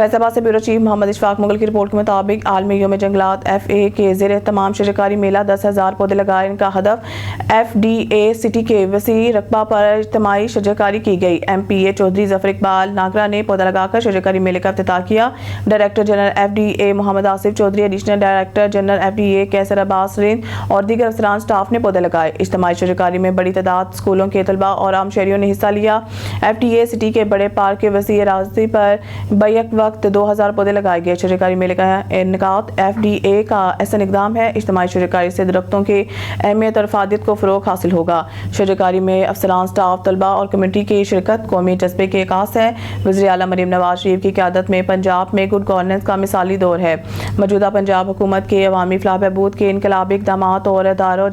فیض آباد سے bureau chief محمد اشفاق مغل کی رپورٹ کے مطابق عالمی یوم جنگلات FA کے زیر تمام شجرکاری میلہ 10,000 پودے لگائے ان کا ہدف FDA سٹی کے وسیع رقبہ پر اجتماعی شجرکاری کی گئی. MPA چودھری ظفر اقبال ناگرا نے پودا لگا کر شجرکاری میلے کا افتتاح کیا. Director general FDA Muhammad Asif Chaudhry, additional director general FDA Qaiser عباس رند اور دیگر افسران سٹاف نے پودے لگائے. اجتماعی شجرکاری میں بڑی تعداد اسکولوں کے طلباء اور عام شہریوں نے حصہ لیا. FDA سٹی کے بڑے پارک کے وسیع اراضی پر بیک وقت 2,000 پودے لگائے گئے. شجرکاری میلے کا انعقاد FDA کا احسن اقدام ہے. اجتماعی شجرکاری سے درختوں کی اہمیت اور افادیت کو فروغ حاصل ہوگا. شجرکاری میں افسران، سٹاف، طلباء اور کمیونٹی کی شرکت قومی جذبے کے عکاس ہے. وزیر اعلیٰ مریم نواز شریف کی قیادت میں پنجاب میں گڈ گورننس کا مثالی دور ہے. موجودہ پنجاب حکومت کے عوامی فلاح بہبود کے انقلابی اقدامات اور ادارہ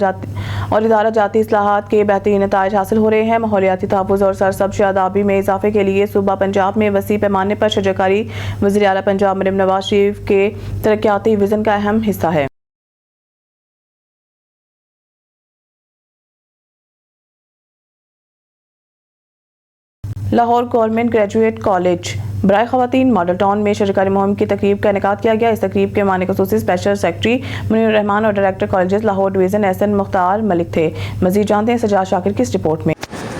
جاتی اصلاحات کے بہترین نتائج حاصل ہو رہے ہیں. ماحولیاتی تحفظ اور سرسبز شادابی میں اضافے کے لیے صوبہ پنجاب میں وسیع پیمانے پر شجرکاری وزیر اعلیٰ پنجاب مریم نواز شریف کے ترقیاتی وژن کا اہم حصہ ہے. لاہور گورنمنٹ گریجویٹ کالج برائے خواتین ماڈل ٹاؤن میں شجرکاری مہم کی تقریب کا انعقاد کیا گیا. اس تقریب کے معنی خصوصی اسپیشل سیکرٹری منیر الرحمان اور ڈائریکٹر کالجز لاہور ڈویژن احسن مختار ملک تھے. مزید جانتے ہیں سجاد شاکر کی اس رپورٹ میں.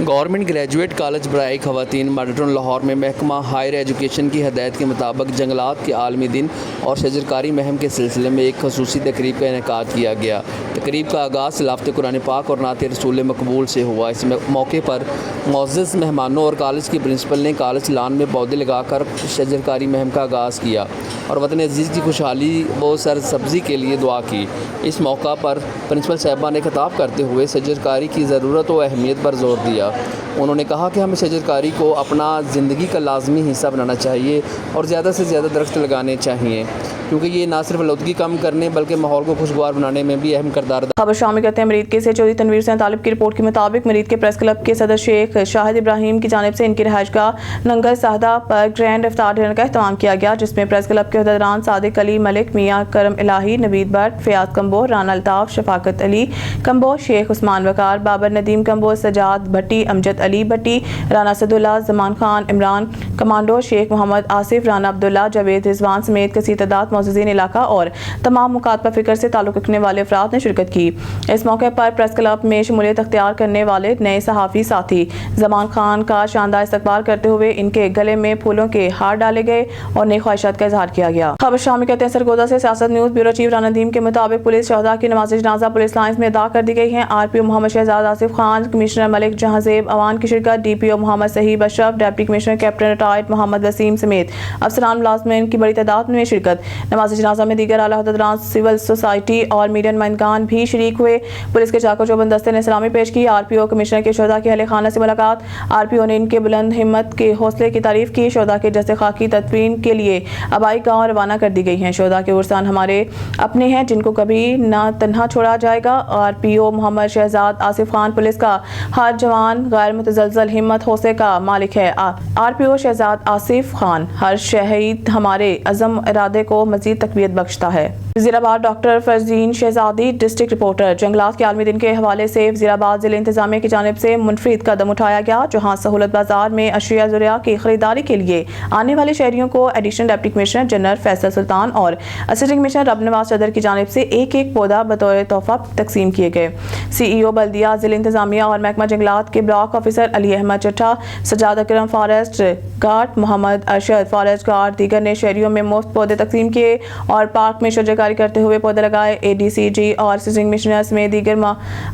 گورنمنٹ گریجویٹ کالج برائے خواتین ماڈل ٹاؤن لاہور میں محکمہ ہائر ایجوکیشن کی ہدایت کے مطابق جنگلات کے عالمی دن اور شجرکاری مہم کے سلسلے میں ایک خصوصی تقریب کا انعقاد کیا گیا. تقریب کا آغاز تلاوت قرآن پاک اور نعت رسول مقبول سے ہوا. اس موقع پر معزز مہمانوں اور کالج کی پرنسپل نے کالج لان میں پودے لگا کر شجرکاری مہم کا آغاز کیا اور وطن عزیز کی خوشحالی و سرسبزی کے لیے دعا کی. اس موقع پر پرنسپل صاحبہ نے خطاب کرتے ہوئے شجرکاری کی ضرورت و اہمیت پر زور دیا. انہوں نے کہا کہ ہمیں شجرکاری کو اپنا زندگی کا لازمی حصہ بنانا چاہیے اور زیادہ سے زیادہ درخت لگانے چاہیے کیونکہ یہ نہ صرف آلودگی کم کرنے بلکہ ماحول کو خوشگوار بنانے میں بھی اہم کردار ادا. خبر شامل کرتے ہیں مرید کے سے چودھری تنویر حسین طالب کی رپورٹ کے مطابق مرید کے پریس کلب کے صدر شیخ شاہد ابراہیم کی جانب سے ان کی رہائش گاہ ننگل ساہدہ پر گرینڈ افطار ڈنر کا اہتمام کیا گیا، جس میں پریس کلب کے عہدیداران صادق علی ملک، میاں کرم الہی، نوید but, Fayyaz Kumbo, Rana Altaf, Shafaqat Ali Kumbo, Sheikh Usman Waqar, Babar Nadeem Kumbo, Sajjad Bhatti, Amjad Ali Bhatti, Rana Asadullah, Zaman Khan, Imran commando, شیخ محمد آصف، رانا عبداللہ، جاوید رضوان سمیت کثیر تعداد معززین علاقہ اور تمام مکاتبہ فکر سے تعلق رکھنے والے افراد نے شرکت کی. اس موقع پر پریس کلب میں شمولیت اختیار کرنے والے نئے صحافی ساتھی زمان خان کا شاندار استقبال کرتے ہوئے ان کے گلے میں پھولوں کے ہار ڈالے گئے اور نئی خواہشات کا اظہار کیا گیا. خبر شامل کرتے ہیں سرگودا سے سیاست news. Bureau chief Rana Nadeem کے مطابق پولیس شہداء کی نماز جنازہ پولیس لائنز میں ادا کر دی گئی ہیں. RPO محمد شہزاد آصف خان، کمشنر ملک جہاں زیب اوان کی شرکت، DPO محمد صہیب اشرف، ڈپٹی کمشنر کیپٹن ریٹائرڈ محمد وسیم سمیت افسران ملازمین کی بڑی تعداد میں شرکت. نماز جنازہ میں دیگر اعلیٰ عہدیداران، سول سوسائٹی اور میڈیا نمائندگان بھی شریک ہوئے. پولیس کے چاقو چوبند دستے نے سلامی پیش کی. RPO کمشنر کے شہداء کے اہل خانہ سے ملاقات. RPO نے ان کے بلند ہمت کے حوصلے کی تعریف کی. شہداء کے جسد خاکی تدفین کے لیے آبائی گاؤں روانہ کر دی گئی ہیں. شہداء کے ورثان ہمارے اپنے ہیں جن کو کبھی نہ تنہا چھوڑا جائے گا. RPO محمد شہزاد آصف خان پولیس کا ہر جوان غیر متزلزل ہمت حوصلے کا مالک ہے. RPO شہزاد آصف خان، ہر شہید ہمارے عزم ارادے کو مزید تقویت بخشتا ہے. وزیر آباد ڈاکٹر فرزین شہزادی ڈسٹرکٹ رپورٹر. جنگلات کے عالمی دن کے حوالے سے وزیر آباد ضلع انتظامیہ کی جانب سے منفرد قدم اٹھایا گیا، جہاں سہولت بازار میں اشیاء ذریعہ کی خریداری کے لیے آنے والے شہریوں کو additional deputy commissioner general Faisal Sultan اور اسسٹنٹ کمشنر رب نواز صدر کی جانب سے ایک پودا بطور تحفہ تقسیم کیے گئے. CEO بلدیہ، ضلع انتظامیہ اور محکمہ جنگلات کے بلاک آفیسر علی احمد چٹھا، سجاد اکرم فارسٹ گارڈ، محمد ارشد فارسٹ گارڈ دیگر نے شہریوں میں مفت پودے تقسیم کیے اور پارک میں شجرکاری کرتے ہوئے پودے لگائے. ADCG اور اسسٹنٹ کمشنر سمیت دیگر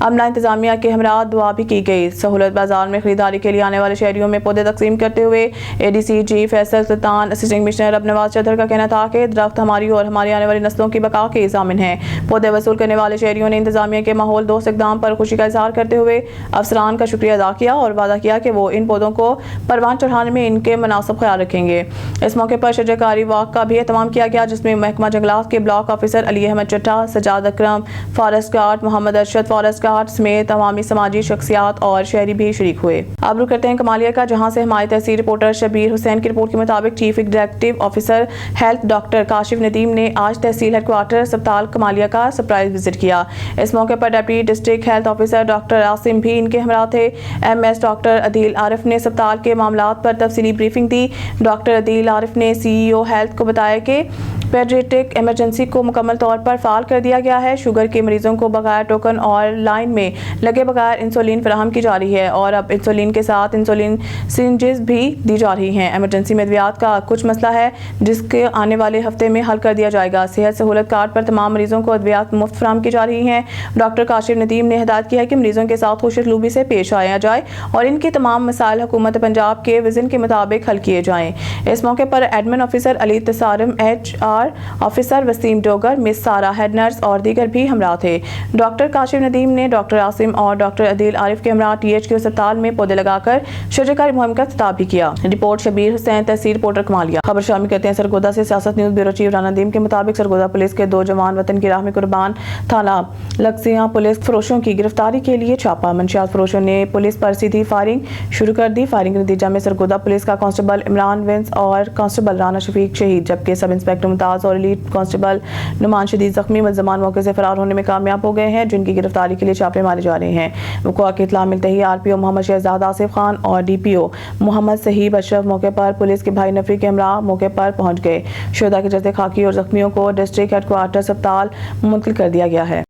عملہ انتظامیہ کے ہمراہ دعا بھی کی گئی. سہولت بازار میں خریداری کے لیے آنے والے شہریوں میں پودے تقسیم کرتے ہوئے ADCG فیصل سلطان، اسسٹنٹ کمشنر رب نواز چدھر کا کہنا تھا کہ درخت ہماری اور ہماری آنے والی نسلوں کی بقا کے ضامن ہیں. پودے وصول کرنے والے شہریوں نے انتظامیہ کے ماحول دوست اقدام پر خوشی کا اظہار کرتے ہوئے افسران کا شکریہ ادا کیا اور وعدہ کیا کہ وہ ان پودوں کو پروان چڑھانے میں ان کے مناسب خیال رکھیں گے. اس موقع پر شجرکاری واک کا بھی اہتمام کیا گیا، جس میں محکمہ جنگلات کے بلاک آفیسر علی احمد چٹھا، سجاد اکرم فارسٹ گارڈ، محمد ارشد فارسٹ گارڈ سمیت عوامی سماجی شخصیات اور شہری بھی شریک ہوئے۔ اب رخ کرتے ہیں کمالیہ کا، جہاں سے ہماری تحصیل رپورٹر شبیر حسین کی رپورٹ کے مطابق chief executive officer health doctor Kashif Nadeem نے آج تحصیل ہیڈ کوارٹر اسپتال کمالیہ کا سرپرائز وزٹ کیا۔ اس موقع پر deputy district health officer doctor Asim بھی ان کے ہمراہ تھے۔ M S doctor Adeel Arif نے اسپتال کے معاملات پر تفصیلی بریفنگ دی۔ ڈاکٹر عدیل عارف نے سی ای او ہیلتھ کو بتایا کہ پیڈیاٹرک ایمرجنسی کو مکمل طور پر فعال کر دیا گیا ہے۔ شوگر کے مریضوں کو بغیر ٹوکن اور لائن میں لگے بغیر انسولین فراہم کی جا رہی ہے اور اب انسولین کے ساتھ انسولین سرنجز بھی دی جا رہی ہیں۔ ایمرجنسی میں ادویات کا کچھ مسئلہ ہے جس کے آنے والے ہفتے میں حل کر دیا جائے گا۔ صحت سہولت کارڈ پر تمام مریضوں کو ادویات مفت فراہم کی جا رہی ہیں۔ ڈاکٹر کاشف ندیم نے ہدایت کی ہے کہ مریضوں کے ساتھ خوش اسلوبی سے پیش آیا جائے اور ان کے تمام مسائل حکومت پنجاب کے وژن کے مطابق حل کیے جائیں۔ اس موقع پر admin officer Ali Tasaram, H R officer Waseem Dogar, miss Sara head nurse اور دیگر بھی ہمراہ تھے۔ ڈاکٹر کاشف ندیم نے ڈاکٹر عاصم اور ڈاکٹر عدیل عارف کے ہمراہ ٹی ایچ کیو اسپتال میں پودے لگا کر شجرکاری مہم کا افتتاح بھی کیا۔ رپورٹ شبیر حسین، تحصیل رپورٹر کمالیہ۔ خبر شامل کرتے ہیں سرگودا سے۔ سیاست news bureau chief Rana Nadeem کے مطابق سرگودا پولیس کے 2 جوان وطن کی راہ میں قربان۔ تھانہ لکسیاں پولیس فروشوں کی گرفتاری کے لیے چھاپا۔ منشیات فروشوں نے پولیس پر سیدھی فائرنگ شروع کر دی۔ فائرنگ کے نتیجہ میں سرگودا پولیس کا کانسٹیبل عمران ونس اور کانسٹیبل رانا شفیق شہید، جبکہ سب انسپکٹر ممتاز اور لیڈ کانسٹیبل نعمان شدید زخمی۔ ملزمان موقع سے فرار ہونے میں کامیاب ہو گئے ہیں، جن کی گرفتاری کے لیے چھاپے مارے جا رہے ہیں۔ وقوع کی اطلاع ملتے ہی آر پی او محمد شہزاد آصف خان اور ڈی پی او محمد صہیب اشرف موقع پر پولیس کے بھائی نفری کے ہمراہ موقع پر پہنچ گئے۔ شہداء کے جسد خاکی اور زخمیوں کو ڈسٹرکٹ ہیڈ کوارٹر اسپتال منتقل کر دیا گیا ہے۔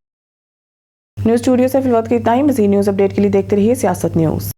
نیوز اسٹوڈیو سے فی الوقت اتنا ہی۔ مزید نیوز اپڈیٹ کے لیے دیکھتے رہیے سیاست نیوز۔